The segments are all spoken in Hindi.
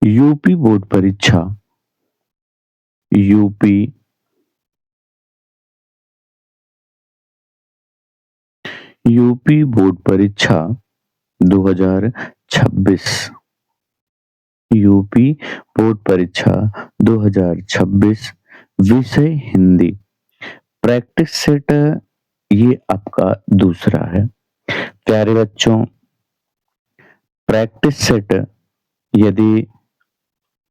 यूपी बोर्ड परीक्षा यूपी यूपी बोर्ड परीक्षा 2026 यूपी बोर्ड परीक्षा 2026 विषय हिंदी प्रैक्टिस सेट ये आपका दूसरा है। प्यारे बच्चों, प्रैक्टिस सेट यदि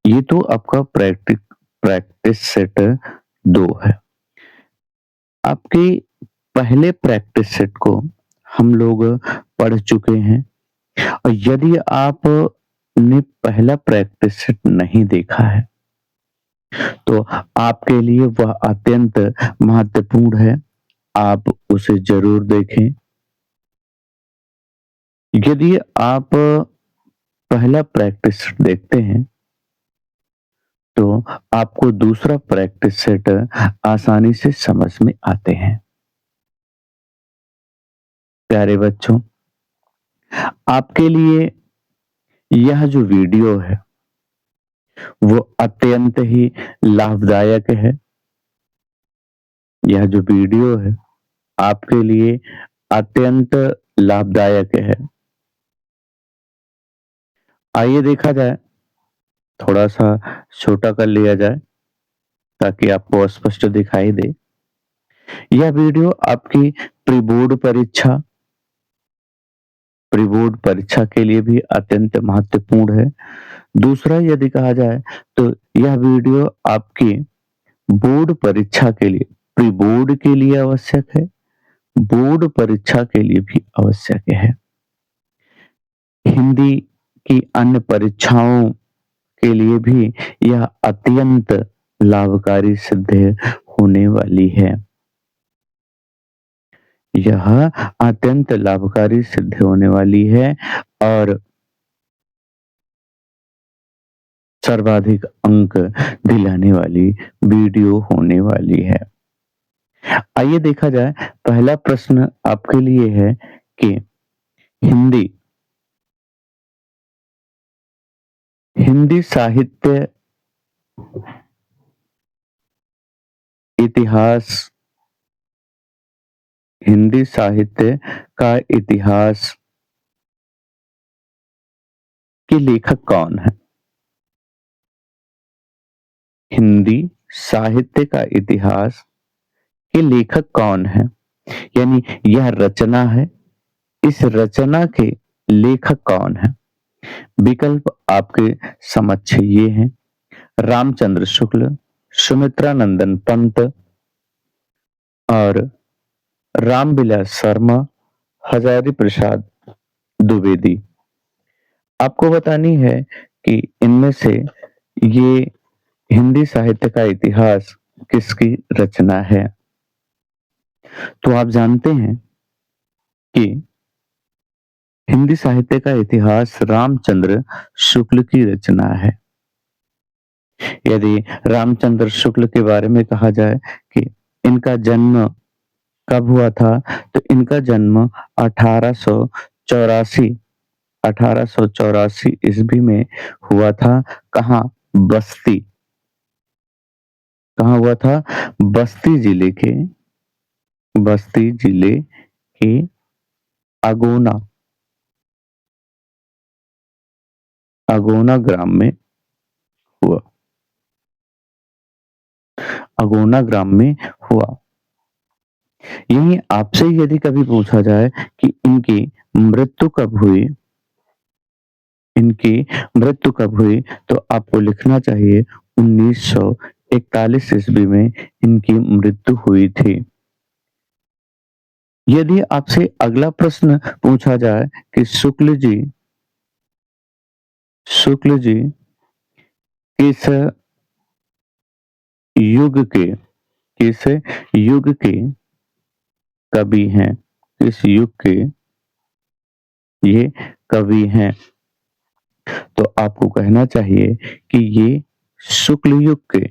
ये तो आपका प्रैक्टिस सेट 2 है। आपके पहले प्रैक्टिस सेट को हम लोग पढ़ चुके हैं और यदि आपने पहला प्रैक्टिस सेट नहीं देखा है, तो आपके लिए वह अत्यंत महत्वपूर्ण है। आप उसे ज़रूर देखें। यदि आप पहला प्रैक्टिस सेट देखते हैं, तो आपको दूसरा प्रैक्टिस सेट आसानी से समझ में आते हैं। प्यारे बच्चों, आपके लिए यह जो वीडियो है, वो अत्यंत ही लाभदायक है। यह जो वीडियो है, आपके लिए अत्यंत लाभदायक है। आइए देखा जाए, थोड़ा-सा छोटा कर लिया जाए ताकि आपको स्पष्ट दिखाई दे। यह वीडियो आपकी प्री बोर्ड परीक्षा के लिए भी अत्यंत महत्वपूर्ण है। दूसरा यदि कहा जाए, तो यह वीडियो आपकी बोर्ड परीक्षा के लिए, प्री बोर्ड के लिए आवश्यक है, बोर्ड परीक्षा के लिए भी आवश्यक है। हिंदी की अन्य परीक्षाओं के लिए भी यह अत्यंत लाभकारी सिद्ध होने वाली है। यह अत्यंत लाभकारी सिद्ध होने वाली है और सर्वाधिक अंक दिलाने वाली वीडियो होने वाली है। आइए देखा जाए, पहला प्रश्न आपके लिए है कि हिंदी हिंदी साहित्य इतिहास हिंदी साहित्य का इतिहास के लेखक कौन है? हिंदी साहित्य का इतिहास के लेखक कौन है? यानी यह रचना है, इस रचना के लेखक कौन है? विकल्प आपके समक्ष ये हैं: रामचंद्र शुक्ल, सुमित्रा नंदन पंत और रामविलास शर्मा, हजारी प्रसाद द्विवेदी। आपको बतानी है कि इनमें से ये हिंदी साहित्य का इतिहास किसकी रचना है। तो आप जानते हैं कि हिंदी साहित्य का इतिहास रामचंद्र शुक्ल की रचना है। यदि रामचंद्र शुक्ल के बारे में कहा जाए कि इनका जन्म कब हुआ था, तो इनका जन्म 1884 1884 ईस्वी में हुआ था। कहाँ? बस्ती। कहाँ हुआ था? बस्ती जिले के अगोना अगोना ग्राम में हुआ। अगोना ग्राम में हुआ। यही आपसे यदि कभी पूछा जाए कि इनकी मृत्यु कब हुई, तो आपको लिखना चाहिए 1941 ईस्वी में इनकी मृत्यु हुई थी। यदि आपसे अगला प्रश्न पूछा जाए कि शुक्ल जी किस युग के किस युग के कवि हैं? किस युग के ये कवि हैं? तो आपको कहना चाहिए कि ये शुक्ल युग के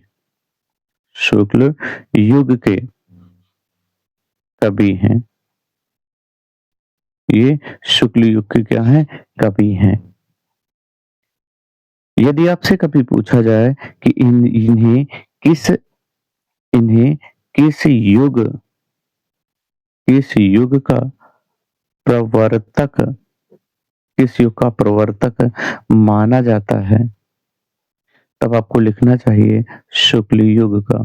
कवि हैं। ये शुक्ल युग के क्या हैं? कवि हैं। यदि आपसे कभी पूछा जाए कि किस इन्हें किस युग का प्रवर्तक किस युग का प्रवर्तक माना जाता है, तब आपको लिखना चाहिए शुक्ल युग का।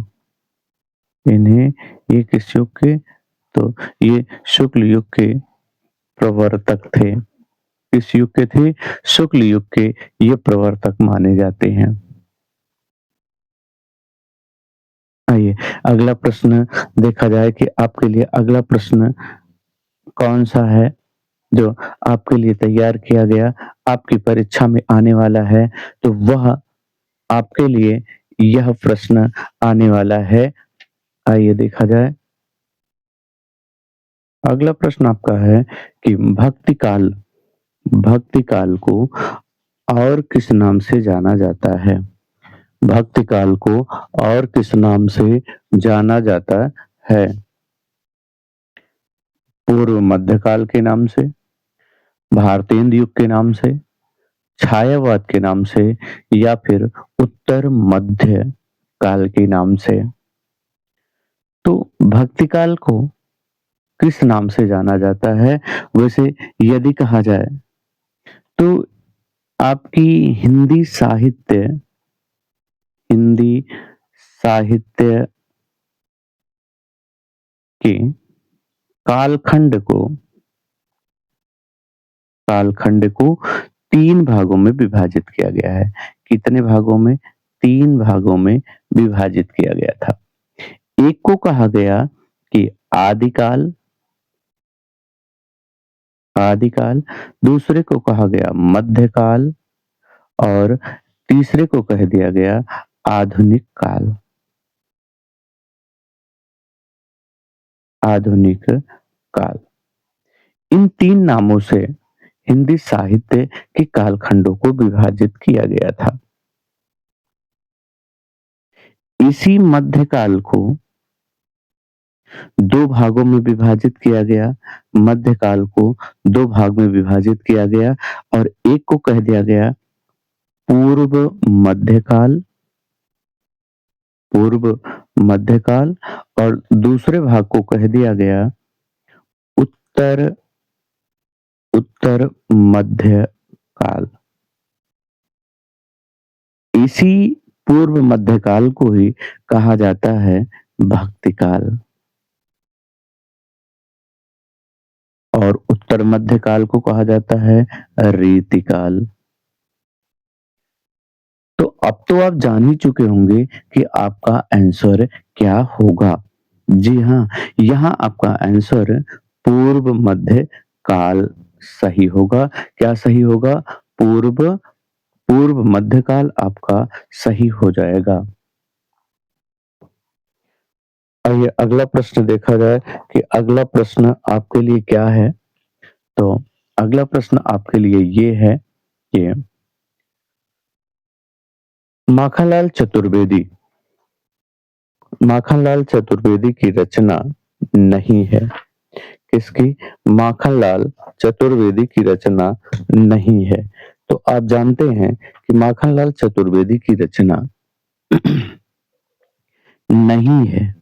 इन्हें ये किस युग के, तो ये शुक्ल युग के प्रवर्तक थे। किस युग के थे? शुक्ल युग के ये प्रवर्तक माने जाते हैं। आइए अगला प्रश्न देखा जाए कि आपके लिए अगला प्रश्न कौन सा है जो आपके लिए तैयार किया गया, आपकी परीक्षा में आने वाला है, तो वह आपके लिए यह प्रश्न आने वाला है। आइए देखा जाए। अगला प्रश्न आपका है कि भक्ति काल को और किस नाम से जाना जाता है? भक्ति काल को और किस नाम से जाना जाता है? पूर्व मध्यकाल के नाम से, भारतेंदु युग के नाम से, छायावाद के नाम से, या फिर उत्तर मध्य काल के नाम से। तो भक्ति काल को किस नाम से जाना जाता है? वैसे यदि कहा जाए तो आपकी हिंदी साहित्य के कालखंड को कालखंड को 3 भागों में विभाजित किया गया है। कितने भागों में? 3 भागों में विभाजित किया गया था। एक को कहा गया कि आदिकाल आदिकाल, दूसरे को कहा गया मध्यकाल और तीसरे को कह दिया गया आधुनिक काल। आधुनिक काल। इन 3 नामों से हिंदी साहित्य के कालखंडों को विभाजित किया गया था। इसी मध्यकाल को 2 भागों में विभाजित किया गया। मध्यकाल को 2 भाग में विभाजित किया गया और एक को कह दिया गया पूर्व मध्यकाल पूर्व मध्यकाल और दूसरे भाग को कह दिया गया उत्तर उत्तर मध्य काल। इसी पूर्व मध्यकाल को ही कहा जाता है भक्ति काल और उत्तर मध्यकाल को कहा जाता है रीतिकाल। तो अब तो आप जान ही चुके होंगे कि आपका आंसर क्या होगा। जी हाँ, यहाँ आपका आंसर पूर्व मध्य काल सही होगा। क्या सही होगा? पूर्व पूर्व मध्यकाल आपका सही हो जाएगा। आइए अगला प्रश्न देखा जाए कि अगला प्रश्न आपके लिए क्या है। तो अगला प्रश्न आपके लिए ये है कि माखनलाल चतुर्वेदी माखनलाल चतुर्वेदी की रचना नहीं है। किसकी? माखनलाल चतुर्वेदी की रचना नहीं है। तो आप जानते हैं कि माखनलाल चतुर्वेदी की रचना नहीं है।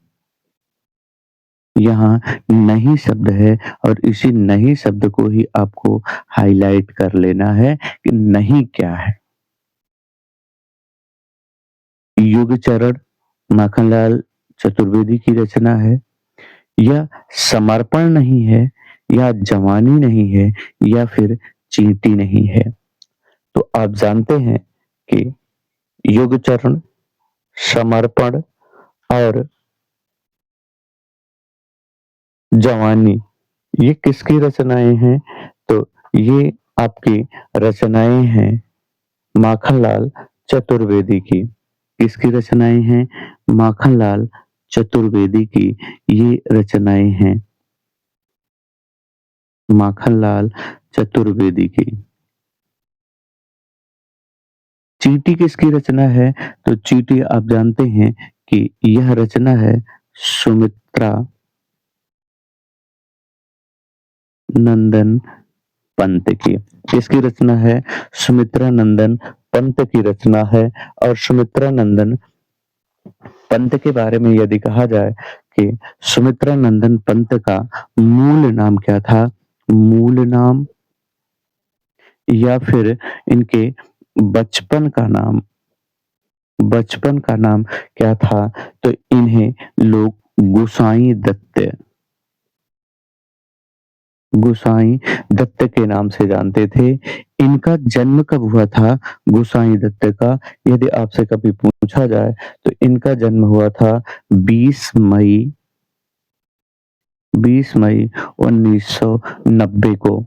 यहाँ नहीं शब्द है और इसी नहीं शब्द को ही आपको हाईलाइट कर लेना है कि नहीं क्या है। युग चरण माखनलाल चतुर्वेदी की रचना है, या समर्पण नहीं है, या जवानी नहीं है, या फिर चींटी नहीं है। तो आप जानते हैं कि युग चरण, समर्पण और जवानी ये किसकी रचनाएं हैं? तो ये आपकी रचनाएं हैं माखनलाल चतुर्वेदी की। किसकी रचनाएं हैं? माखनलाल चतुर्वेदी की ये रचनाएं हैं माखनलाल चतुर्वेदी की। चींटी किसकी रचना है? तो चींटी आप जानते हैं कि यह रचना है सुमित्रा नंदन पंत की। किसकी रचना है? सुमित्रा नंदन पंत की रचना है और सुमित्रा नंदन पंत के बारे में यदि कहा जाए कि सुमित्रा नंदन पंत का मूल नाम क्या था? मूल नाम या फिर इनके बचपन का नाम बचपन का नाम क्या था? तो इन्हें लोग गोसाई दत्त के नाम से जानते थे। इनका जन्म कब हुआ था गोसाई दत्त का? यदि आपसे कभी पूछा जाए तो इनका जन्म हुआ था 20 मई 20 मई 1990 को।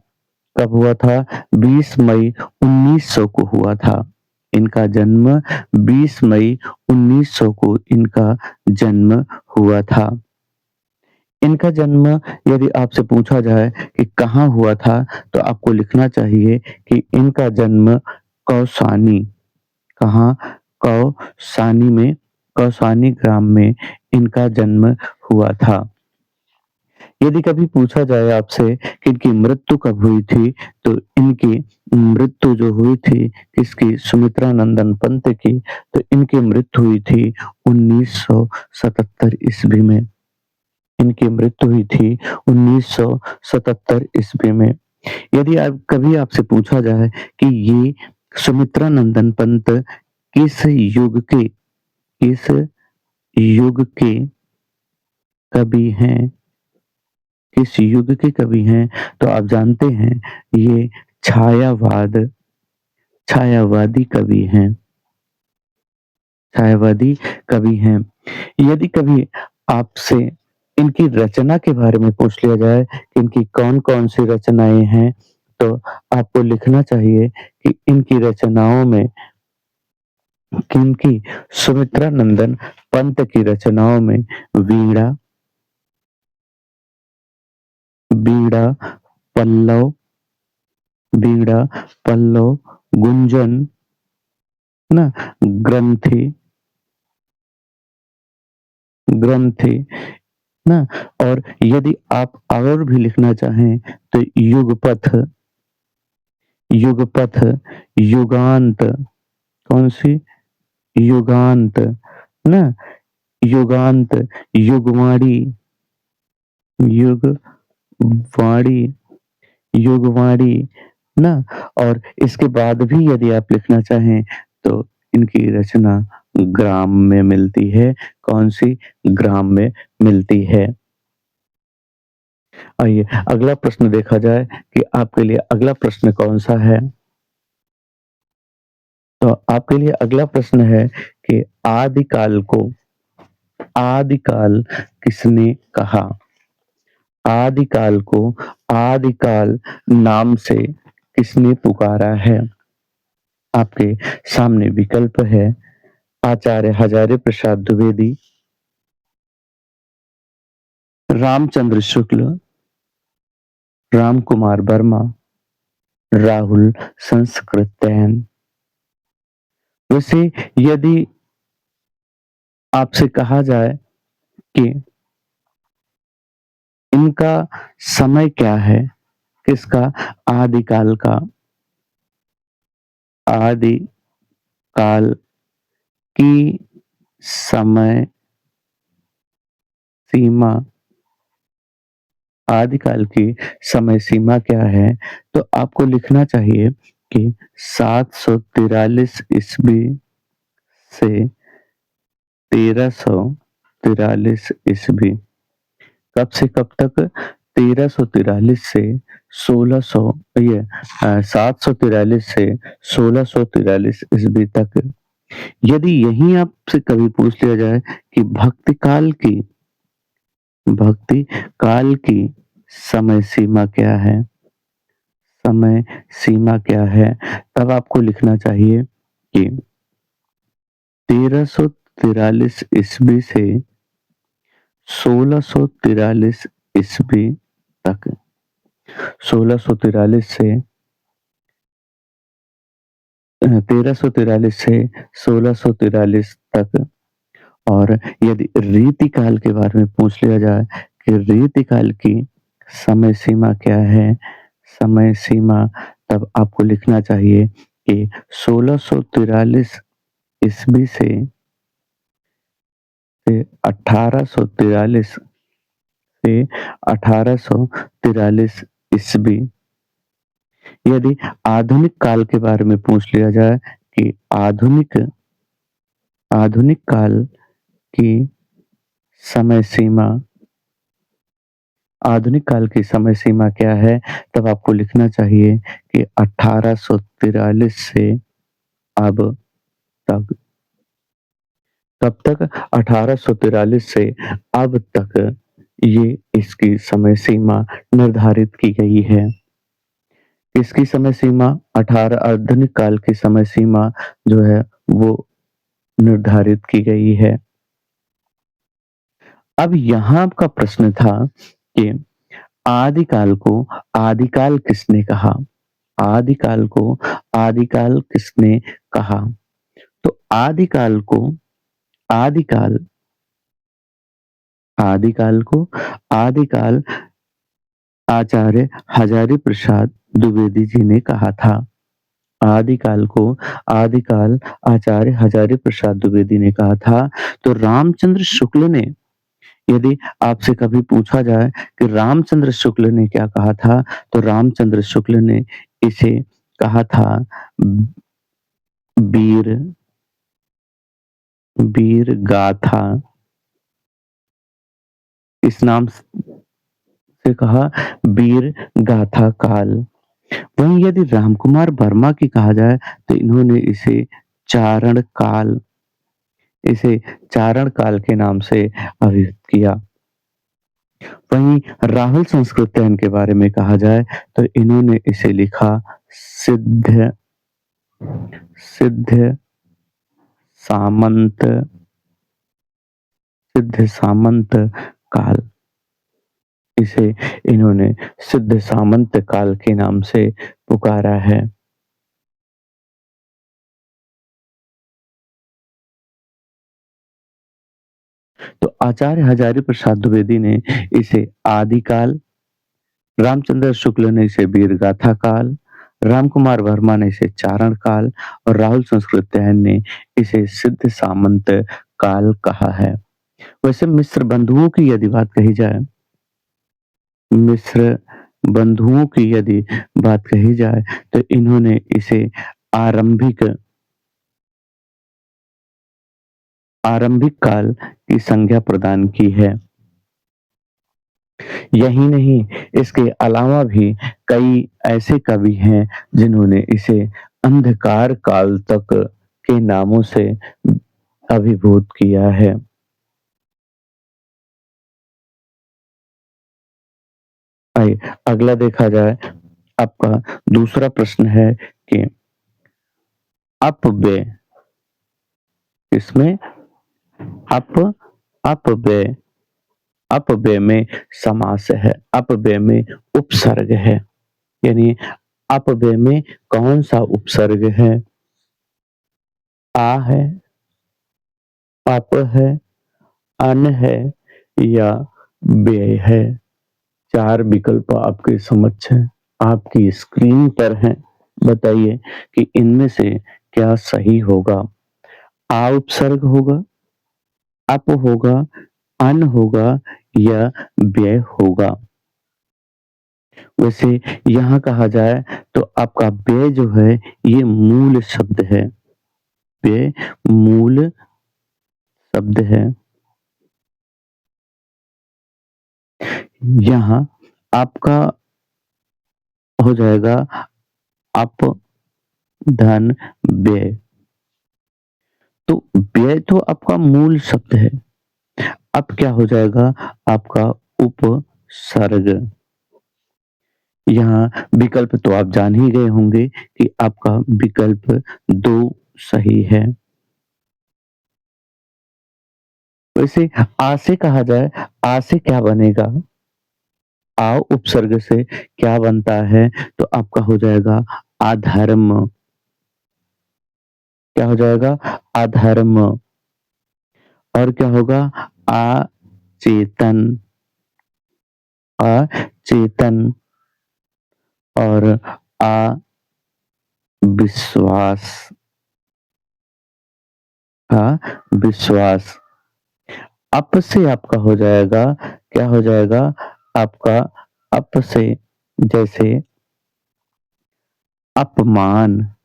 कब हुआ था? 20 मई 1900 को हुआ था। इनका जन्म 20 मई 1900 को इनका जन्म हुआ था। इनका जन्म यदि आपसे पूछा जाए कि कहाँ हुआ था, तो आपको लिखना चाहिए कि इनका जन्म कौसानी कहाँ? कौसानी ग्राम में इनका जन्म हुआ था। यदि कभी पूछा जाए आपसे कि इनकी मृत्यु कब हुई थी, तो इनकी मृत्यु जो हुई थी किसकी? सुमित्रा नंदन पंत की, तो इनकी मृत्यु हुई थी 1977 ईस्वी में। इनकी मृत्यु हुई थी 1977 ईस्वी में। यदि आप कभी आपसे पूछा जाए कि ये सुमित्रा नंदन पंत किस किस युग के कवि हैं? किस युग के कवि हैं? तो आप जानते हैं ये छायावादी कवि हैं। छायावादी कवि हैं। यदि कभी आपसे इनकी रचना के बारे में पूछ लिया जाए कि इनकी कौन-कौन सी रचनाएँ हैं, तो आपको लिखना चाहिए कि इनकी रचनाओं में किनकी? सुमित्रा नंदन पंत की रचनाओं में वीणा वीणा, पल्लव वीणा, पल्लव, गुंजन, ना ग्रंथि ग्रंथि ना और यदि आप और भी लिखना चाहें तो युगपथ, युगांत कौन-सी? युगांत ना युगांत, युगवाणी युगवाणी युगवाणी ना और इसके बाद भी यदि आप लिखना चाहें तो इनकी रचना ग्राम में मिलती है। कौन-सी? ग्राम में मिलती है। आइए अगला प्रश्न देखा जाए कि आपके लिए अगला प्रश्न कौन-सा है? तो आपके लिए अगला प्रश्न है कि आदिकाल किसने कहा? आदिकाल को आदिकाल नाम से किसने पुकारा है? आपके सामने विकल्प है आचार्य हजारी प्रसाद द्विवेदी, रामचंद्र शुक्ल, राम कुमार वर्मा, राहुल संस्कृतैन। वैसे यदि आपसे कहा जाए कि इनका समय क्या है? किसका? आदिकाल का। आदिकाल की समय सीमा आदिकाल की समय सीमा क्या है? तो आपको लिखना चाहिए कि 743 ईस्वी से 1343 ईस्वी। कब से कब तक? 1343 से 1600 ये 743 से 1643 ईस्वी तक। यदि यहीं आपसे कभी पूछ लिया जाए कि भक्ति काल की समय सीमा क्या है? समय सीमा क्या है? तब आपको लिखना चाहिए कि 1343 ईस्वी से 1643 ईस्वी तक 1643 से 1343 से 1643 तक और यदि रीतिकाल के बारे में पूछ लिया जाए कि रीतिकाल की समय सीमा क्या है? समय सीमा तब आपको लिखना चाहिए कि 1643 ईस्वी से 1843 से 1843 ईस्वी। यदि आधुनिक काल के बारे में पूछ लिया जाए कि आधुनिक काल की समय सीमा आधुनिक काल की समय सीमा क्या है? तब आपको लिखना चाहिए कि 1843 से अब तक। कब तक? 1843 से अब तक ये इसकी समय सीमा निर्धारित की गई है। इसकी समय सीमा 18 आधुनिक काल की समय सीमा जो है वो निर्धारित की गई है। अब यहाँ का प्रश्न था कि आदिकाल किसने कहा? आदिकाल को आदिकाल किसने कहा? तो आदिकाल आदिकाल को आदिकाल आचार्य हजारी प्रसाद द्विवेदी जी ने कहा था। आदिकाल को आदिकाल आचार्य हजारी प्रसाद द्विवेदी ने कहा था। तो रामचंद्र शुक्ल ने, यदि आपसे कभी पूछा जाए कि रामचंद्र शुक्ल ने क्या कहा था, तो रामचंद्र शुक्ल ने इसे कहा था वीर वीर गाथा। इस नाम से कहा वीर गाथा काल। वहीं यदि रामकुमार वर्मा की कहा जाए तो इन्होंने इसे चारण काल के नाम से अभिहित किया। वहीं राहुल संस्कृतायन के बारे में कहा जाए तो इन्होंने इसे लिखा सिद्ध सिद्ध सामंत सिद्ध सामंत काल। इसे इन्होंने सिद्ध सामंत काल के नाम से पुकारा है। तो आचार्य हजारी प्रसाद द्विवेदी ने इसे आदिकाल, रामचंद्र शुक्ल ने इसे वीरगाथा काल, रामकुमार वर्मा ने इसे चारण काल और राहुल संस्कृतायन ने इसे सिद्ध सामंत काल कहा है। वैसे मिस्र बंधुओं की यदि बात कही जाए, मिस्र बंधुओं की यदि बात कही जाए तो इन्होंने इसे आरंभिक आरंभिक काल की संज्ञा प्रदान की है। यही नहीं, इसके अलावा भी कई ऐसे कवि हैं जिन्होंने इसे अंधकार काल तक के नामों से अभिभूत किया है। आइए अगला देखा जाए। आपका दूसरा प्रश्न है कि अपव्यय इसमें अप अपव्यय अपव्यय में समास है, अपव्यय में उपसर्ग है। यानी अपव्यय में कौन सा उपसर्ग है? आ है, अप है, अन है या व्यय है। चार विकल्प आपके समक्ष हैं, आपकी स्क्रीन पर हैं। बताइए कि इनमें से क्या सही होगा? आ उपसर्ग होगा, अप होगा, अन होगा या व्यय होगा। वैसे यहाँ कहा जाए तो आपका व्यय जो है ये मूल शब्द है। व्यय मूल शब्द है। यहाँ आपका हो जाएगा अप धन व्यय। तो व्यय तो आपका मूल शब्द है। अब क्या हो जाएगा आपका उपसर्ग। यहाँ विकल्प तो आप जान ही गए होंगे कि आपका विकल्प 2 सही है। वैसे आ से कहा जाए, आ से क्या बनेगा? आ उपसर्ग से क्या बनता है? तो आपका हो जाएगा अधर्म। क्या हो जाएगा? अधर्म। और क्या होगा? अचेतन। अचेतन और विश्वास। हाँ, विश्वास। अप से आपका हो जाएगा, क्या हो जाएगा? आपका अप से जैसे अपमान,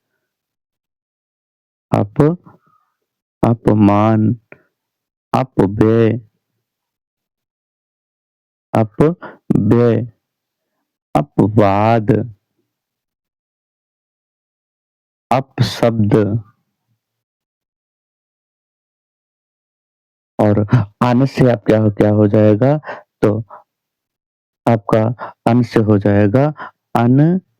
अप अपमान, अपव्यय, अपव्यय, अपवाद, अपशब्द और अन से आप क्या हो जाएगा? तो आपका अन से हो जाएगा अनजाना,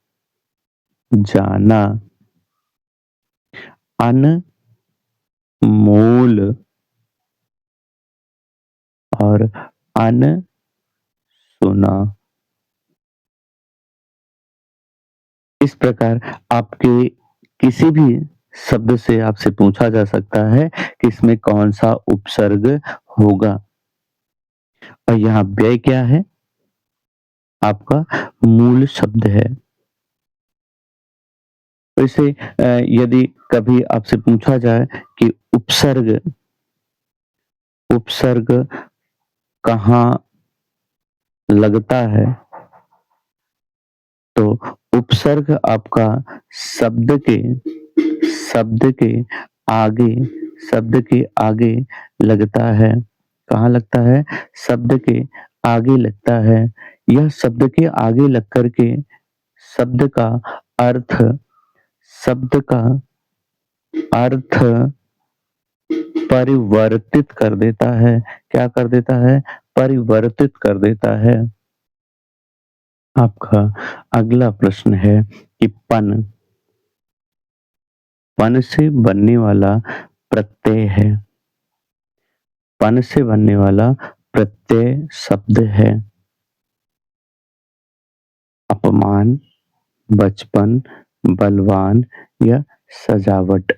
अनमोल और अनसुना। इस प्रकार आपके किसी भी शब्द से आपसे पूछा जा सकता है कि इसमें कौन-सा उपसर्ग होगा और यहाँ व्यय क्या है? आपका मूल शब्द है। वैसे यदि कभी आपसे पूछा जाए कि उपसर्ग उपसर्ग कहाँ लगता है? तो उपसर्ग आपका शब्द के शब्द के आगे शब्द के आगे लगता है। कहाँ लगता है? शब्द के आगे लगता है। यह शब्द के आगे लग कर के शब्द का अर्थ शब्द का अर्थ परिवर्तित कर देता है। क्या कर देता है? परिवर्तित कर देता है। आपका अगला प्रश्न है कि पन से बनने वाला प्रत्यय है। पन से बनने वाला प्रत्यय शब्द है। अपमान, बचपन, बलवान या सजावट।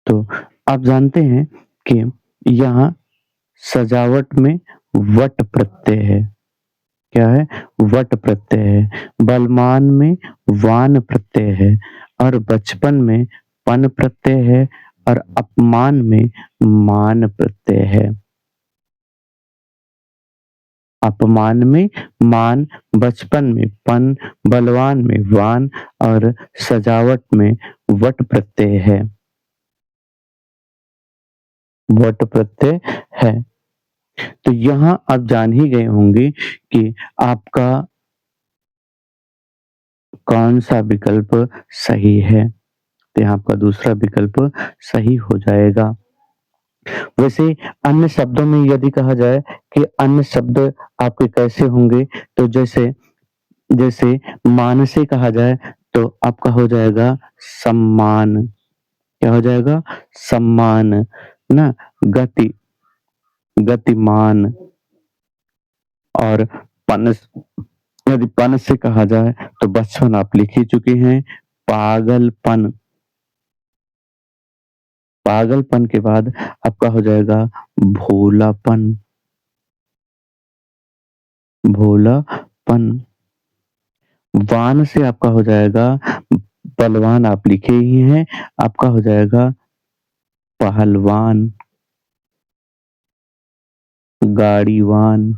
तो आप जानते हैं कि यहाँ सजावट में वट प्रत्यय है। क्या है? वट प्रत्यय है। बलवान में वान प्रत्यय है और बचपन में पन प्रत्यय है और अपमान में मान प्रत्यय है। अपमान में मान, बचपन में पन, बलवान में वान और सजावट में वट प्रत्यय है। वट प्रत्यय है। तो यहाँ आप जान ही गए होंगे कि आपका कौन-सा विकल्प सही है। तो यहाँ आपका दूसरा विकल्प सही हो जाएगा। वैसे अन्य शब्दों में यदि कहा जाए कि अन्य शब्द आपके कैसे होंगे, तो जैसे जैसे मान से कहा जाए तो आपका हो जाएगा सम्मान। क्या हो जाएगा? सम्मान, ना? गति गतिमान और पन यदि पन से कहा जाए तो बचपन आप लिख ही चुके हैं। पागलपन, पागलपन के बाद आपका हो जाएगा भोलापन, भोलापन। वान से आपका हो जाएगा बलवान आप लिखे ही हैं, आपका हो जाएगा पहलवान, गाड़ीवान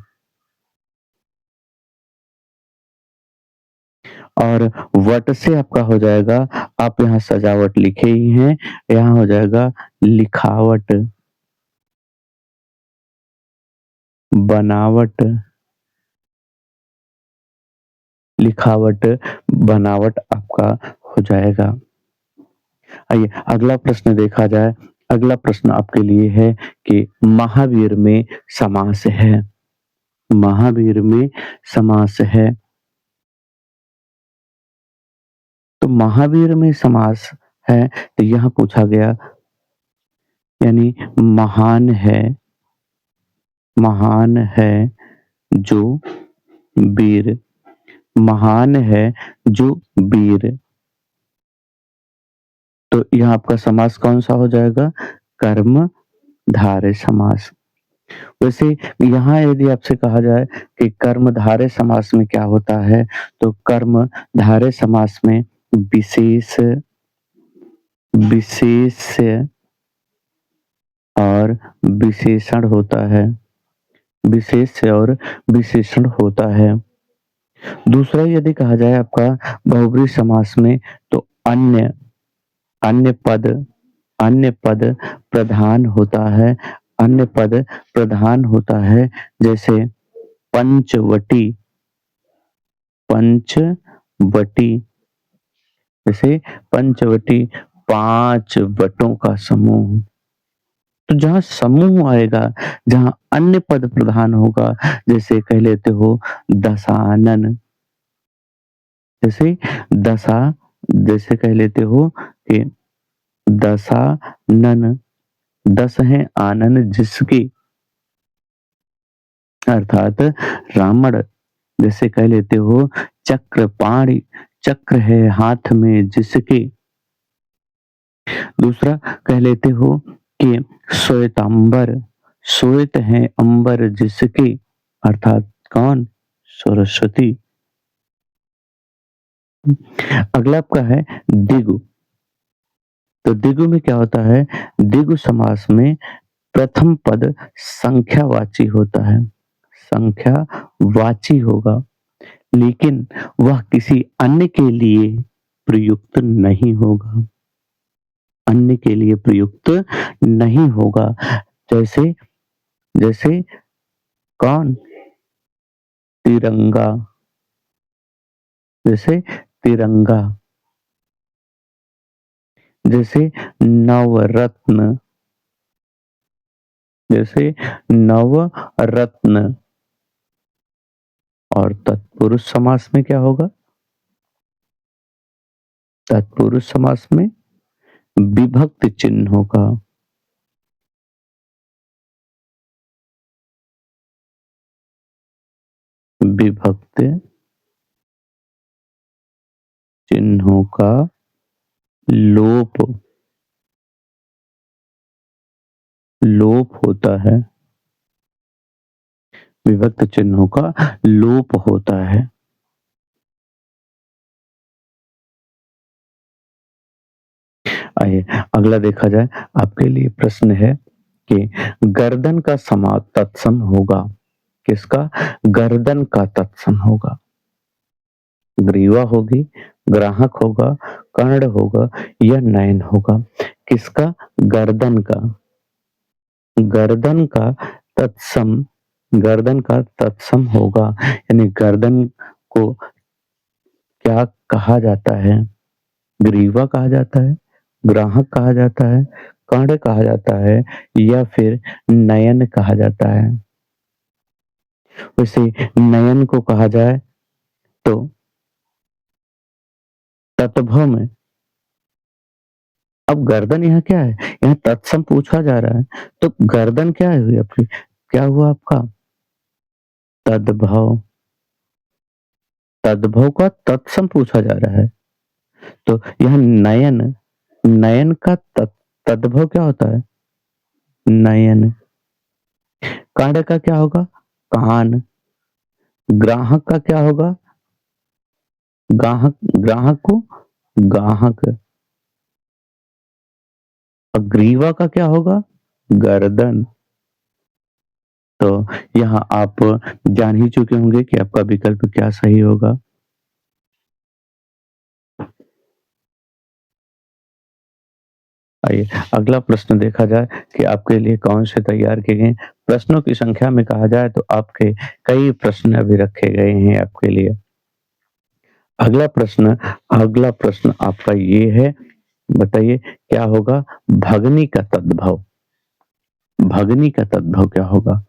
और वट से आपका हो जाएगा, आप यहाँ सजावट लिखे ही हैं, यहाँ हो जाएगा लिखावट, बनावट, लिखावट, बनावट आपका हो जाएगा। आइए अगला प्रश्न देखा जाए। अगला प्रश्न आपके लिए है कि महावीर में समास है। महावीर में समास है। तो महावीर में समास है तो यह पूछा गया यानी महान है जो वीर, महान है जो वीर। तो यह आपका समास कौन-सा हो जाएगा? कर्मधारय समास। वैसे यहाँ यदि आपसे कहा जाए कि कर्मधारय समास में क्या होता है, तो कर्मधारय समास में विशेष, विशेष्य और विशेषण होता है। विशेष्य और विशेषण होता है। दूसरा यदि कहा जाए आपका बहुब्रीहि समास में तो अन्य, अन्य पद, अन्य पद प्रधान होता है। अन्य पद प्रधान होता है जैसे पंचवटी, पंचवटी, जैसे पंचवटी 5 वटों का समूह। तो जहाँ समूह आएगा, जहाँ अन्य पद प्रधान होगा, जैसे कह लेते हो दशानन, जैसे दशा, जैसे कह लेते हो कि दशानन, 10 हैं आनन जिसके, अर्थात रावण। जैसे कह लेते हो चक्रपाणि, चक्र है हाथ में जिसके। दूसरा कह लेते हो कि श्वेतांबर, श्वेत है अंबर जिसके, अर्थात कौन? सरस्वती। अगला आपका है दिगु। तो दिगु में क्या होता है? दिगु समास में प्रथम पद संख्यावाची होता है, संख्यावाची होगा, लेकिन वह किसी अन्य के लिए प्रयुक्त नहीं होगा, अन्य के लिए प्रयुक्त नहीं होगा। जैसे, जैसे कौन? तिरंगा, जैसे तिरंगा, जैसे नवरत्न, जैसे नवरत्न। और तत्पुरुष समास में क्या होगा? तत्पुरुष समास में विभक्त चिन्ह होगा। विभक्त चिन्हों का लोप, लोप होता है, विभक्त चिन्हों का लोप होता है। आइए अगला देखा जाए, आपके लिए प्रश्न है कि गर्दन का समा तत्सम होगा। किसका? गर्दन का तत्सम होगा। ग्रीवा होगी, ग्राहक होगा, कर्ण होगा या नयन होगा। किसका? गर्दन का, गर्दन का तत्सम, गर्दन का तत्सम होगा। यानी गर्दन को क्या कहा जाता है? ग्रीवा कहा जाता है, ग्राहक कहा जाता है, कर्ण कहा जाता है या फिर नयन कहा जाता है। वैसे नयन को कहा जाए तो तत्भव में, अब गर्दन यहाँ क्या है? यहाँ तत्सम पूछा जा रहा है, तो गर्दन क्या हुई आपकी? क्या हुआ आपका? तद्भव, तद्भव का तत्सम पूछा जा रहा है। तो यहाँ नयन, नयन का तद्भव क्या होता है? नयन। कर्ण का क्या होगा? कान। ग्राहक का क्या होगा? ग्राहक, ग्राहक को गाहक। और ग्रीवा का क्या होगा? गर्दन। तो यहाँ आप जान ही चुके होंगे कि आपका विकल्प क्या सही होगा। आइए अगला प्रश्न देखा जाए कि आपके लिए कौन से तैयार किए गए। प्रश्नों की संख्या में कहा जाए तो आपके कई प्रश्न अभी रखे गए हैं आपके लिए। अगला प्रश्न, अगला प्रश्न आपका ये है, बताइए क्या होगा? भगनी का तद्भव, भगनी का तद्भव क्या होगा?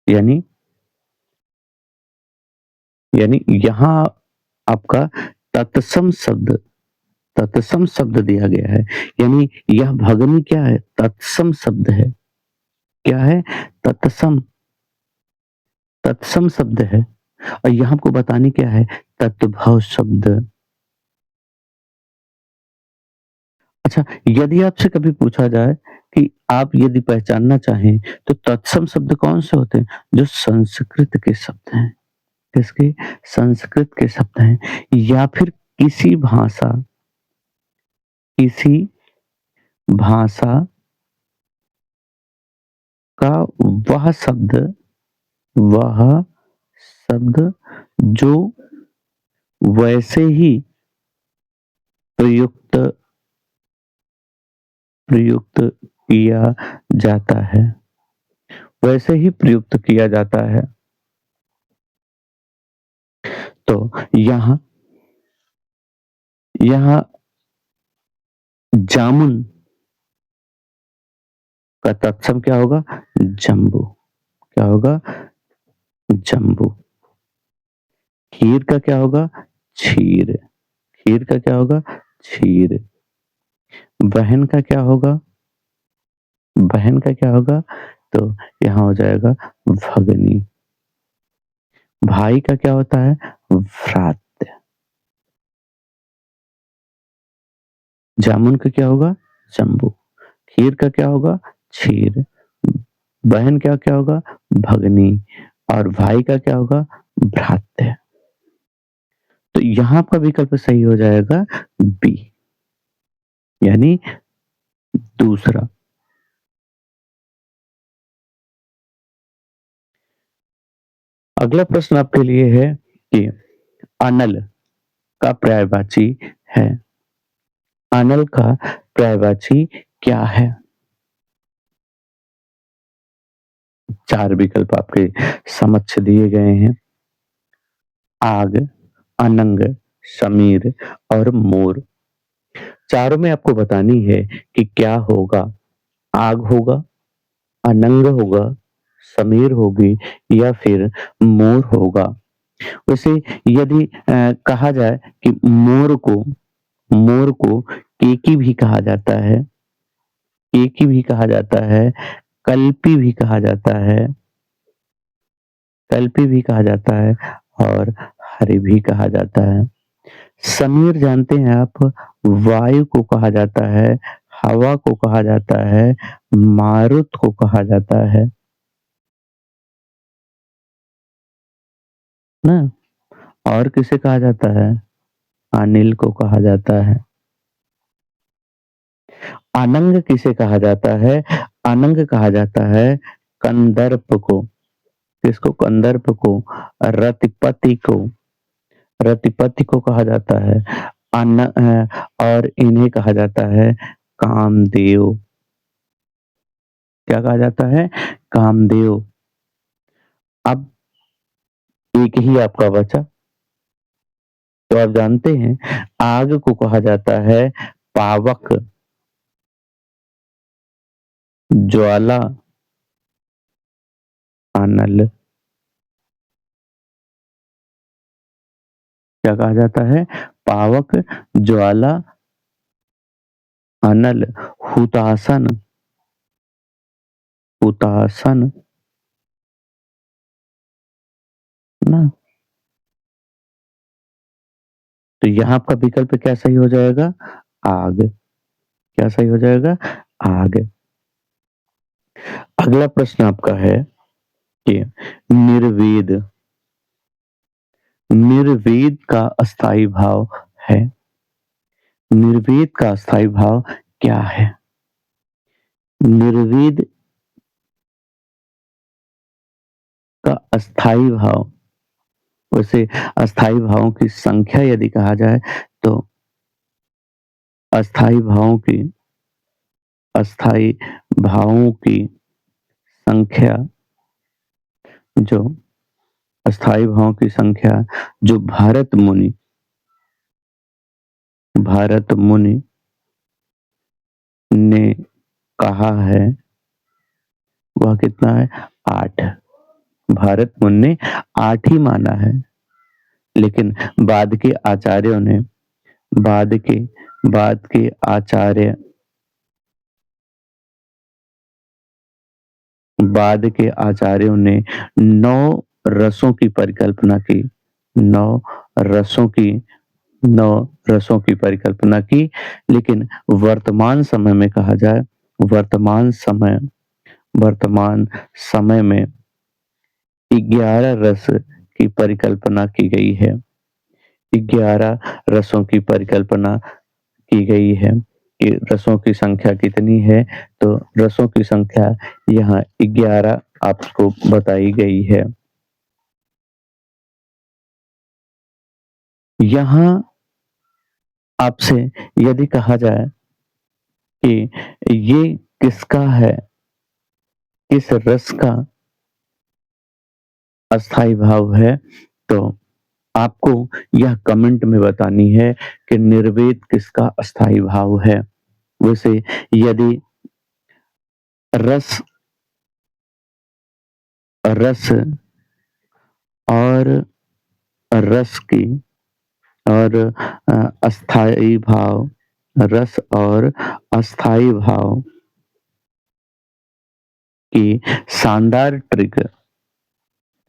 यानी, यानी यहाँ आपका तत्सम शब्द, तत्सम शब्द दिया गया है। यानी यह भगनी क्या है? तत्सम शब्द है। क्या है? तत्सम, तत्सम शब्द है। और यहाँ आपको बताने क्या है? तत्भव शब्द। अच्छा, यदि आपसे कभी पूछा जाए कि आप यदि पहचानना चाहें तो तत्सम शब्द कौन से होते हैं? जो संस्कृत के शब्द हैं। किसके? संस्कृत के शब्द हैं या फिर किसी भाषा का वह शब्द वह शब्द जो वैसे ही प्रयुक्त प्रयुक्त किया जाता है, वैसे ही प्रयुक्त किया जाता है। तो यहाँ यहाँ जामुन का तत्सम क्या होगा? जम्बू। क्या होगा? जम्बू। खीर का क्या होगा? क्षीर। खीर का क्या होगा? क्षीर। बहन का क्या होगा? बहन का क्या होगा? तो यहाँ हो जाएगा भगनी। भाई का क्या होता है? भ्रात। जामुन का क्या होगा? जम्बू। खीर का क्या होगा? क्षीर। बहन का क्या होगा? भगनी। और भाई का क्या होगा? भ्रात। तो यहाँ आपका विकल्प सही हो जाएगा बी, यानी दूसरा। अगला प्रश्न आपके लिए है कि अनल का पर्यायवाची है। अनल का पर्यायवाची क्या है? 4 विकल्प आपके समक्ष दिए गए हैं। आग, अनंग, समीर और मोर। चारों में आपको बतानी है कि क्या होगा। आग होगा, अनंग होगा, समीर होगी या फिर मोर होगा। वैसे यदि कहा जाए कि मोर को केकी भी कहा जाता है, केकी भी कहा जाता है, कल्पी भी कहा जाता है, कल्पी भी कहा जाता है और हरि भी कहा जाता है। समीर जानते हैं आप, वायु को कहा जाता है, हवा को कहा जाता है, मारुत को कहा जाता है ना? और किसे कहा जाता है? अनिल को कहा जाता है। अनंग किसे कहा जाता है? अनंग कहा जाता है कंदर्प को। किसको? कंदर्प को। रतिपति को, रतिपति को कहा जाता है। और इन्हें कहा जाता है कामदेव। क्या कहा जाता है? कामदेव। अब एक ही आपका बचा। तो आप जानते हैं आग को कहा जाता है पावक, ज्वाला, अनल। क्या कहा जाता है? पावक, ज्वाला, अनल, हुतासन, हुतासन ना। तो यहाँ आपका विकल्प क्या सही हो जाएगा? आग। क्या सही हो जाएगा? आग। अगला प्रश्न आपका है कि निर्वेद, निर्वेद का अस्थाई भाव है। निर्वेद का अस्थाई भाव क्या है? निर्वेद का अस्थाई भाव, वैसे अस्थाई भावों की संख्या यदि कहा जाए तो अस्थाई भावों की अस्थाई भावों की संख्या जो अस्थाई भावों की संख्या जो भारत मुनि ने कहा है वह कितना है? 8। भारत मुनि ने 8 ही माना है, लेकिन बाद के आचार्यों ने बाद के बाद के आचार्य बाद के आचार्यों ने 9 रसों की परिकल्पना की। 9 रसों की 9 रसों की परिकल्पना की, लेकिन वर्तमान समय में कहा जाए, वर्तमान समय में 11 रस की परिकल्पना की गई है। 11 रसों की परिकल्पना की गई है कि रसों की संख्या कितनी है, तो रसों की संख्या यहाँ 11 आपको बताई गई है। यहाँ आपसे यदि कहा जाए कि ये किसका है, किस रस का अस्थाई भाव है, तो आपको यह कमेंट में बतानी है कि निर्वेद किसका अस्थाई भाव है। वैसे यदि रस रस और रस की और अस्थाई भाव, रस और अस्थाई भाव की शानदार ट्रिक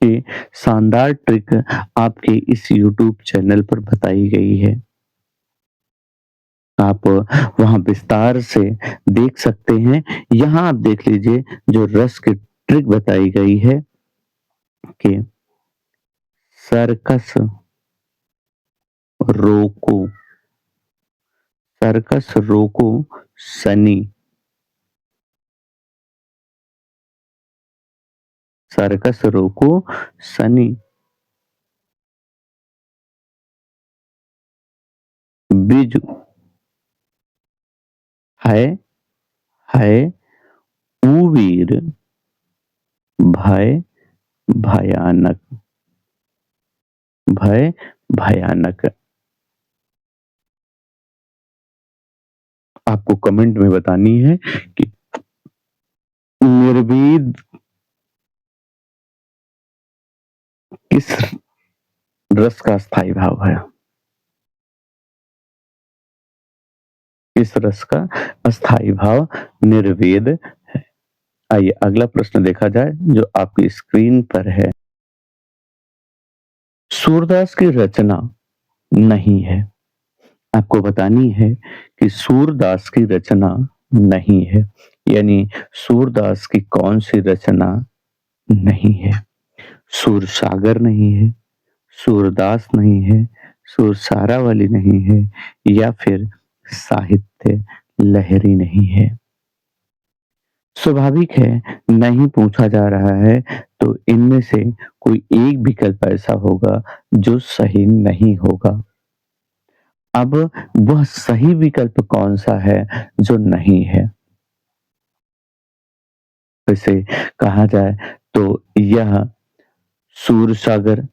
की शानदार ट्रिक आपके इस यूट्यूब चैनल पर बताई गई है। आप वहाँ विस्तार से देख सकते हैं। यहाँ आप देख लीजिए जो रस की ट्रिक बताई गई है कि सर्कस रोको, सर्कस रोको शनि, सर्कस रोको शनि, बिज है है उवीर भय भयानक, भय भयानक। आपको कमेंट में बतानी है कि निर्वेद किस रस का स्थाई भाव है, इस रस का अस्थाई भाव निर्वेद है। आइए अगला प्रश्न देखा जाए जो आपकी स्क्रीन पर है। सूरदास की रचना नहीं है। आपको बतानी है कि सूरदास की रचना नहीं है, यानी सूरदास की कौन सी रचना नहीं है। सूरसागर नहीं है, सूरदास नहीं है, सुरसारावली नहीं है, या फिर साहित्य लहरी नहीं है। स्वाभाविक है, नहीं पूछा जा रहा है तो इनमें से कोई एक विकल्प ऐसा होगा जो सही नहीं होगा। अब वह सही विकल्प कौन-सा है जो नहीं है? वैसे कहा जाए तो यह सूरसागर,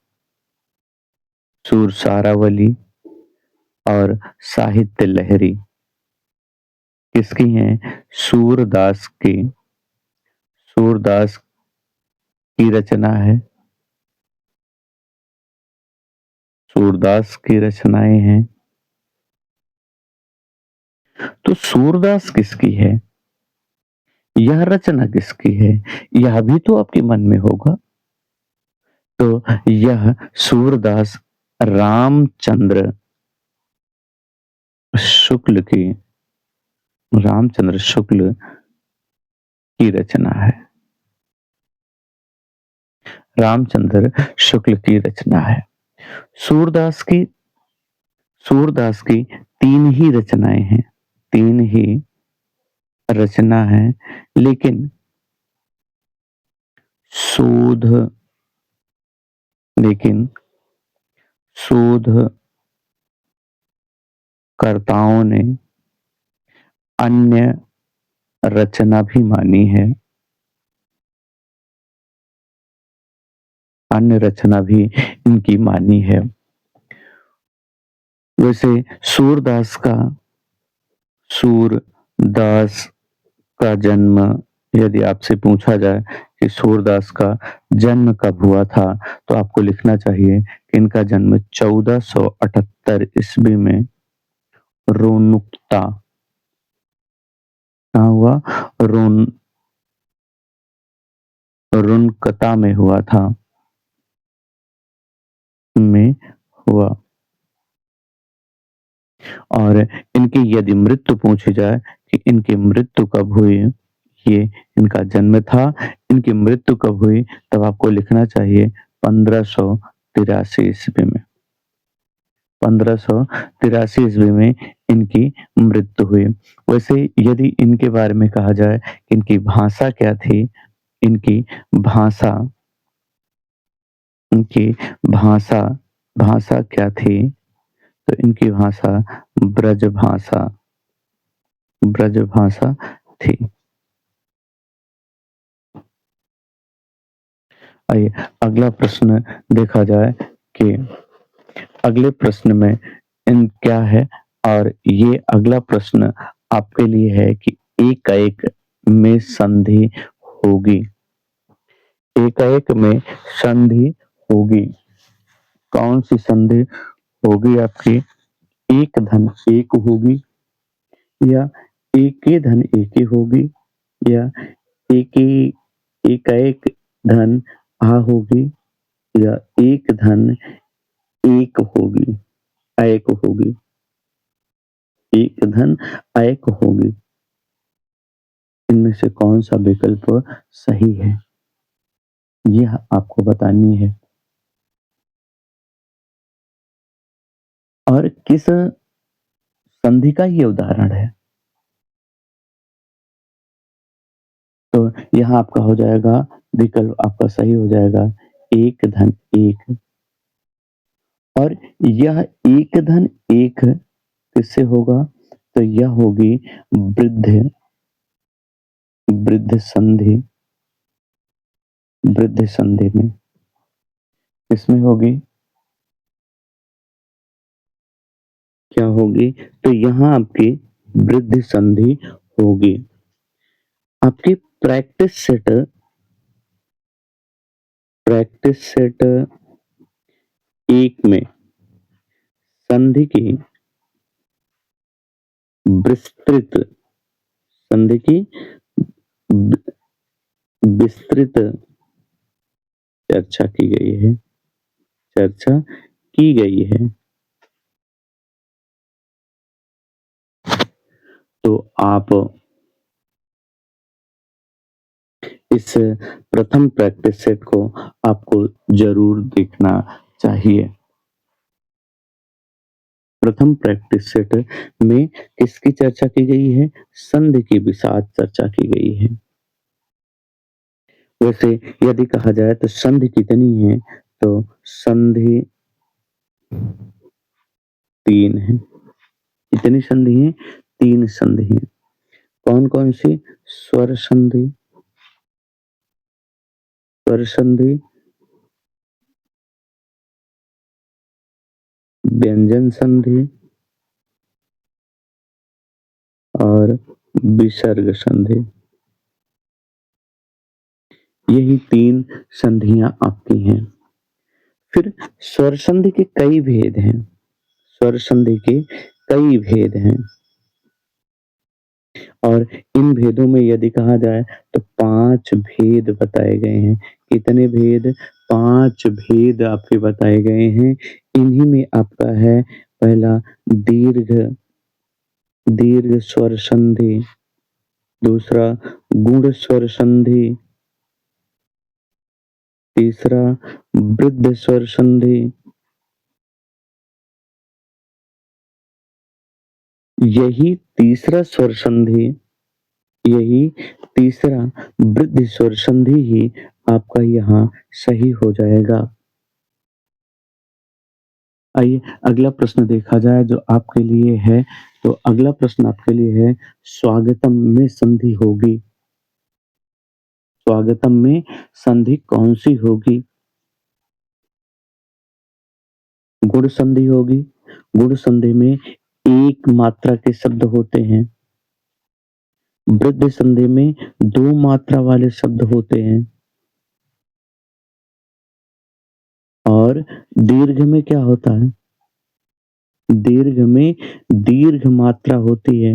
सुरसारावली और साहित्य लहरी किसकी हैं? सूरदास की रचना है, सूरदास की रचनाएँ हैं। तो सूरदास किसकी है? यह रचना किसकी है? यह भी तो आपके मन में होगा। तो यह सूरदास रामचंद्र शुक्ल की रामचंद्र शुक्ल की रचना है। रामचंद्र शुक्ल की रचना है। सूरदास की सूरदास की 3 ही रचनाएँ हैं, 3 ही रचना है, लेकिन शोध लेकिन शोधकर्ताओं ने अन्य रचना भी मानी है, अन्य रचना भी इनकी मानी है। वैसे सूरदास का जन्म यदि आपसे पूछा जाए कि सूरदास का जन्म कब हुआ था, तो आपको लिखना चाहिए कि इनका जन्म 1478 ईस्वी में रोनुकता कहाँ हुआ? रोन रुनकता में हुआ था, में हुआ। और इनकी यदि मृत्यु पूछी जाए कि इनकी मृत्यु कब हुई, ये इनका जन्म था, इनकी मृत्यु कब हुई, तब आपको लिखना चाहिए 1500 1583 ईस्वी में 1583 ईस्वी में इनकी मृत्यु हुई। वैसे यदि इनके बारे में कहा जाए, इनकी भाषा क्या थी? इनकी भाषा इनकी भाषा भाषा क्या थी? तो इनकी भाषा ब्रजभाषा ब्रजभाषा थी। आइए अगला प्रश्न देखा जाए कि अगले प्रश्न में इन क्या है, और ये अगला प्रश्न आपके लिए है कि एकाएक में संधि होगी। एकाएक में संधि होगी। कौन सी संधि होगी आपकी? एक धन एक होगी, या एके धन एके होगी, या एके एकाएक धन आ होगी, या एक धन एक होगी ऐक होगी। एक धन ऐक होगी। इनमें से कौन सा विकल्प सही है, यह आपको बतानी है। और किस संधि का ये उदाहरण है? तो यहाँ आपका हो जाएगा, विकल्प आपका सही हो जाएगा एक धन एक। और यह एक धन एक किससे होगा? तो यह होगी वृद्ध वृद्ध संधि। वृद्ध संधि में किसमें होगी? क्या होगी? तो यहाँ आपकी वृद्ध संधि होगी। आपकी प्रैक्टिस सेट एक में संधि की विस्तृत संधि की विस्तृत चर्चा की गई है। चर्चा की गई है। तो आप इस प्रथम प्रैक्टिस सेट को आपको जरूर देखना चाहिए। प्रथम प्रैक्टिस सेट में किसकी चर्चा की गई है? संधि की विषाद चर्चा की गई है। वैसे यदि कहा जाए तो संधि कितनी है, तो संधि 3 है। कितनी संधि है? 3 संधि है। कौन कौन सी? स्वर संधि, स्वर संधि, व्यंजन संधि और विसर्ग संधि। यही 3 संधियां आपकी हैं। फिर स्वर संधि के कई भेद हैं। स्वर संधि के कई भेद हैं, और इन भेदों में यदि कहा जाए तो 5 भेद बताए गए हैं। कितने भेद? 5 भेद आपके बताए गए हैं। इन्हीं में आपका है पहला दीर्घ दीर्घ स्वर संधि, दूसरा गुण स्वर संधि, तीसरा वृद्ध स्वर संधि, यही तीसरा स्वर संधि यही तीसरा वृद्ध स्वर संधि ही आपका यहाँ सही हो जाएगा। आइए अगला प्रश्न देखा जाए जो आपके लिए है। तो अगला प्रश्न आपके लिए है, स्वागतम में संधि होगी। स्वागतम में संधि कौन सी होगी? गुण संधि होगी। गुण संधि में एक मात्रा के शब्द होते हैं। वृद्ध संधि में 2 मात्रा वाले शब्द होते हैं। और दीर्घ में क्या होता है? दीर्घ में दीर्घ मात्रा होती है।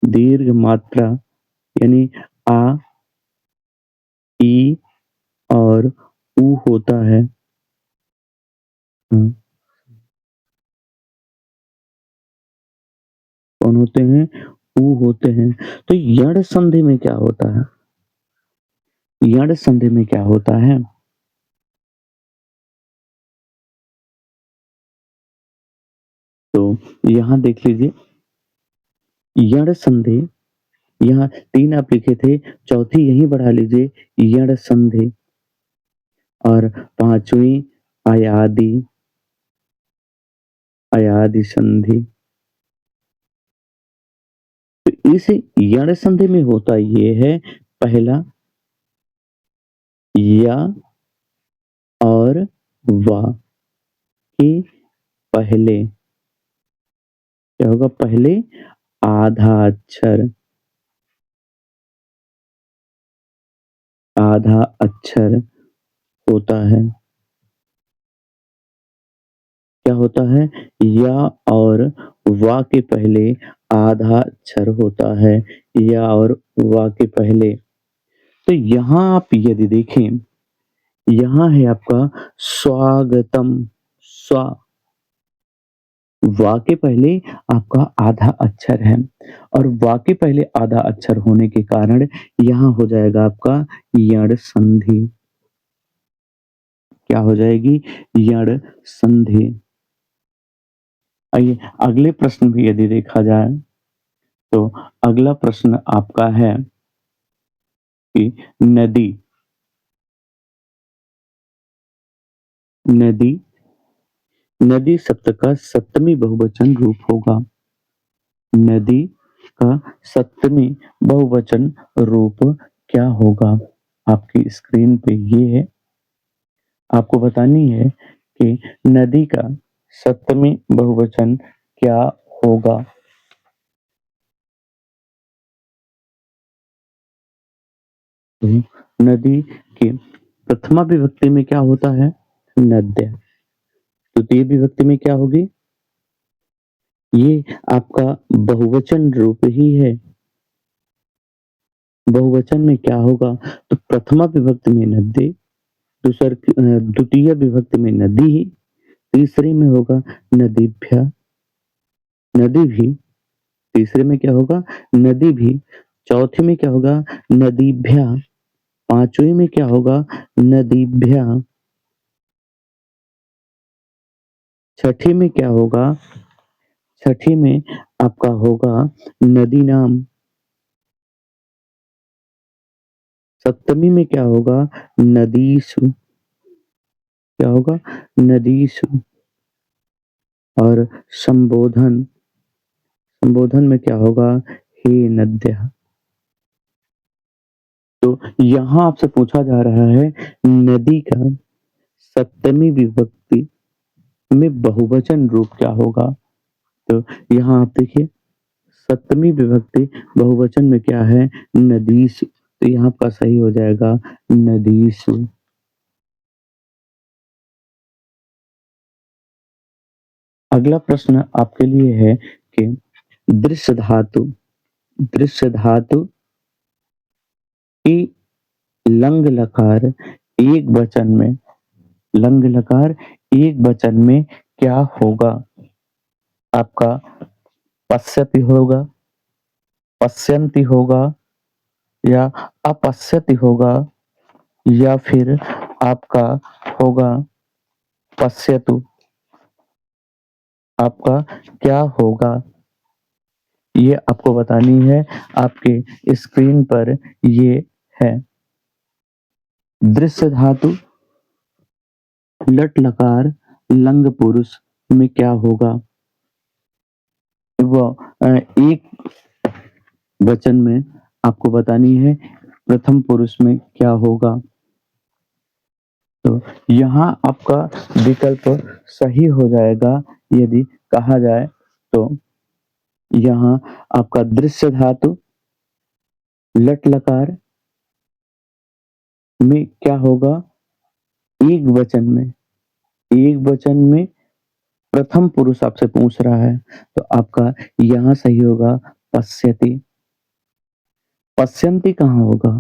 दीर्घ मात्रा यानी आ, ई और ऊ होता है। हाँ, कौन होते हैं? ऊ होते हैं। तो यण संधि में क्या होता है? यण संधि में क्या होता है? तो यहाँ देख लीजिए, यण संधि, यहाँ 3 आप लिखे थे, चौथी यहीं बढ़ा लीजिए, यण संधि, और 5वीं अयादि, अयादि संधि। तो इस यण संधि में होता ये है, पहला या और वा के पहले क्या होगा, पहले आधा अक्षर, आधा अक्षर होता है। क्या होता है, या और वा के पहले आधा अक्षर होता है, या और वा के पहले। तो यहाँ आप यदि देखें, यहाँ है आपका स्वागतम, स्वा, वा के पहले आपका आधा अक्षर है, और वा के पहले आधा अक्षर होने के कारण यहाँ हो जाएगा आपका यण संधि। क्या हो जाएगी, यण संधि। आइए अगले प्रश्न भी यदि देखा जाए, तो अगला प्रश्न आपका है कि नदी, नदी, नदी शब्द का सप्तमी बहुवचन रूप होगा। नदी का सप्तमी बहुवचन रूप क्या होगा? आपकी स्क्रीन पे ये है, आपको बतानी है कि नदी का सप्तमी बहुवचन क्या होगा। तो नदी के प्रथमा विभक्ति में क्या होता है, नद्य। द्वितीय विभक्ति में क्या होगी, ये आपका बहुवचन रूप ही है। बहुवचन में क्या होगा, तो प्रथमा विभक्ति में नद्य, द्वितीय विभक्ति में नदी, तीसरे में होगा नदीभ्य, नदी भी, तीसरे में क्या होगा, नदी भी, चौथे में क्या होगा, नदीभ्या, पांचवें में क्या होगा, नदीभ्या, छठी में क्या होगा, छठी में आपका होगा नदी नाम, सप्तमी में क्या होगा, नदीसु, क्या होगा, नदीसु, और संबोधन, संबोधन में क्या होगा, हे नद्य। तो यहाँ आपसे पूछा जा रहा है नदी का सप्तमी विभक्ति में बहुवचन रूप क्या होगा। तो यहाँ आप देखिए, सप्तमी विभक्ति बहुवचन में क्या है, नदीसु, तो यहाँ आपका सही हो जाएगा नदीसु। अगला प्रश्न आपके लिए है कि दृश्य धातु, दृश्य धातु की लंग लकार एक वचन में, लंग लकार एक वचन में क्या होगा? आपका पश्यति होगा, पश्यन्ति होगा, या अपश्यति होगा, या फिर आपका होगा पश्यतु। आपका क्या होगा, ये आपको बतानी है। आपके स्क्रीन पर ये है, दृश्य धातु लट लकार लंग पुरुष में क्या होगा, वो एक वचन में आपको बतानी है, प्रथम पुरुष में क्या होगा। तो यहाँ आपका विकल्प सही हो जाएगा यदि कहा जाए तो। यहाँ आपका दृश्य धातु लट लकार में क्या होगा, एक वचन में, एक वचन में प्रथम पुरुष आपसे पूछ रहा है, तो आपका यहाँ सही होगा पश्यति। पश्यन्ति कहाँ होगा,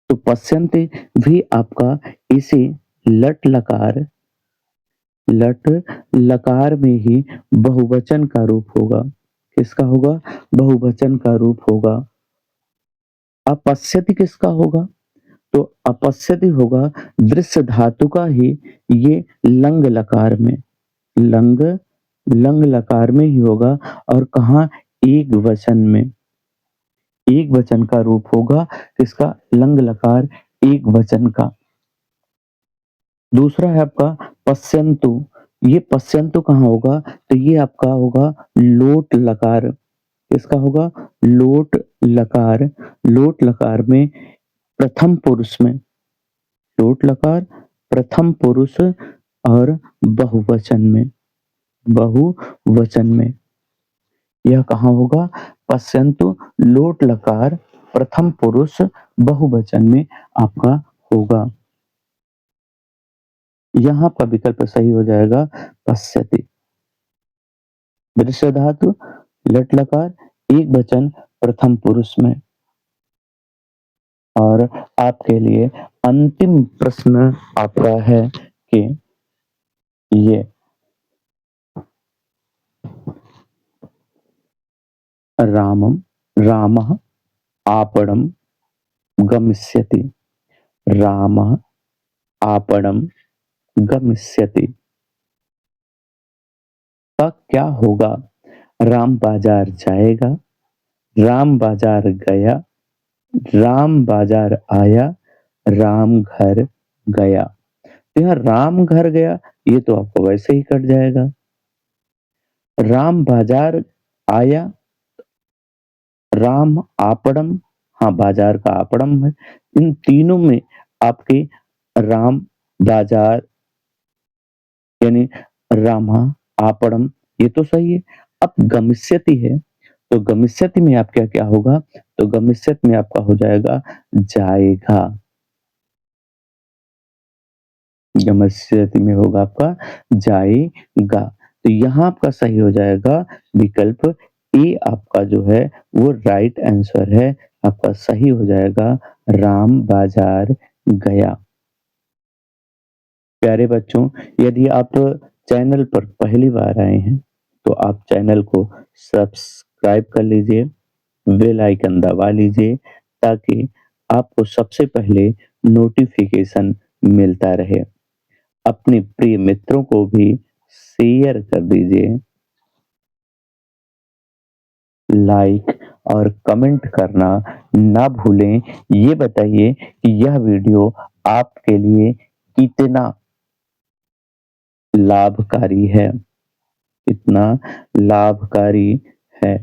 तो पश्यन्ति भी आपका इसी लट लकार, लट लकार में ही बहुवचन का रूप होगा। किसका होगा, बहुवचन का रूप होगा। अपश्यति किसका होगा, तो अपश्यति होगा दृश्य धातु का ही ये लंग लकार में, लंग लंग लकार में ही होगा और कहाँ एक वचन में, एक वचन का रूप होगा किसका, लंग लकार एक वचन का। दूसरा है आपका पश्यन्तु, ये पश्यन्तु कहाँ होगा, तो ये आपका होगा लोट लकार, किसका होगा, लोट लकार, लोट लकार में प्रथम पुरुष में, लोट लकार प्रथम पुरुष और बहुवचन में, बहुवचन में यह कहाँ होगा, पश्यन्तु लोट लकार प्रथम पुरुष बहुवचन में आपका होगा। यहाँ आपका विकल्प सही हो जाएगा पश्यति। दृश्य धातु लट लकार एक वचन प्रथम पुरुष में। और आपके लिए अंतिम प्रश्न आपका है कि ये रामम रामः आपणम गमिष्यति, रामः आपणम गमिष्यति का क्या होगा, राम बाजार जाएगा, राम बाजार गया, राम बाजार आया, राम घर गया। तो यहाँ राम घर गया ये तो आपको वैसे ही कट जाएगा। राम बाजार आया, राम आपड़म, हाँ बाजार का आपड़म है, इन तीनों में आपके राम बाजार यानी रामा आपड़म ये तो सही है। अब गमिष्यति है तो गमिष्यति में आपका क्या होगा, तो गमिष्यति में आपका हो जाएगा जाएगा, गमिष्यति में होगा आपका जाएगा। तो यहाँ आपका सही हो जाएगा विकल्प ए, आपका जो है वो राइट आंसर है, आपका सही हो जाएगा राम बाजार गया। प्यारे बच्चों, यदि आप चैनल पर पहली बार आए हैं तो आप चैनल को सब्सक्राइब कर लीजिए, बेल आइकन दबा लीजिए ताकि आपको सबसे पहले नोटिफिकेशन मिलता रहे। अपने प्रिय मित्रों को भी शेयर कर दीजिए, लाइक और कमेंट करना ना भूलें। ये बताइए कि यह वीडियो आपके लिए कितना लाभकारी है, कितना लाभकारी है।